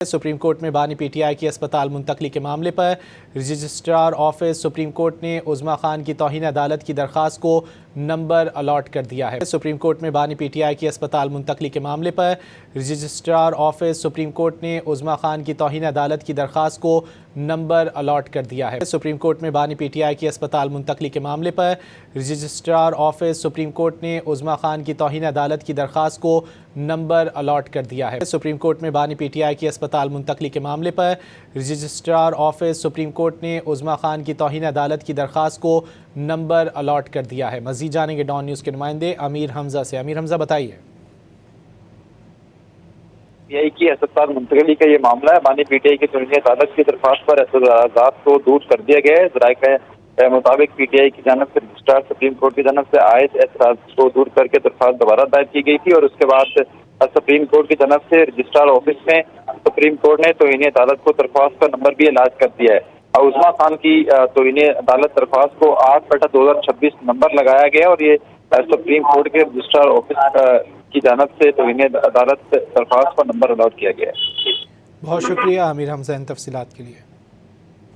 Supreme court में बानी PTI की अस्पताल मुंतकली के मामले पर रजिस्ट्रार ऑफिस सुप्रीम कोर्ट ने उज़्मा खान की तौहीन अदालत की दरख्वास्त को नंबर अलॉट कर दिया है। सुप्रीम कोर्ट में बानी पीटीआई की अस्पताल मुंतकली के मामले पर रजिस्ट्रार ऑफिस सुप्रीम कोर्ट ने उज़्मा खान की तौहीन अदालत की दरख्वास्त को नंबर अलॉट कर दिया है। सुप्रीम कोर्ट में बानी पीटीआई की अस्पताल मुंतकली के मामले पर रजिस्ट्रार ऑफिस सुप्रीम कोर्ट ने उज़्मा खान की तौहीन अदालत की दरख्वास्त को नंबर अलॉट कर दिया है। सुप्रीम कोर्ट में बानी पीटीआई की अस्पताल मुंतकली के मामले पर रजिस्ट्रार ऑफिस सुप्रीम कोर्ट ने उज़्मा खान की तौहीन अदालत की दरख्वास्त को नंबर अलॉट कर दिया है। मज़ीद जानेंगे डॉन न्यूज़ के नुमाइंदे अमीर हमजा से। अमीर हमजा बताइए। पीटीआई की अस्पताल मुंतकली का ये मामला है। बानी पीटीआई की तौहीन अदालत की दरख्वास्त पर एतराज़ात को दूर कर दिया गया है। ज़राए के मुताबिक पीटीआई की जानब से रजिस्ट्रार सुप्रीम कोर्ट की जानब से आयत एतराज़ को दूर करके दरख्वास्त दोबारा दायर की गई थी और उसके बाद सुप्रीम कोर्ट की जानब से रजिस्ट्रार ऑफिस में सुप्रीम कोर्ट ने तौहीन अदालत को दरख्वास्त का नंबर भी ऐलान कर दिया है। उज़्मा खान की तौहीन अदालत दरख्वास्त को 8/2026 नंबर लगाया गया और ये सुप्रीम कोर्ट के रजिस्ट्रार ऑफिस की जानब से तौहीन अदालत दरख्वास्त का नंबर अलॉट किया गया है। बहुत शुक्रिया अमीर हमजा इन तफसीलात के लिए।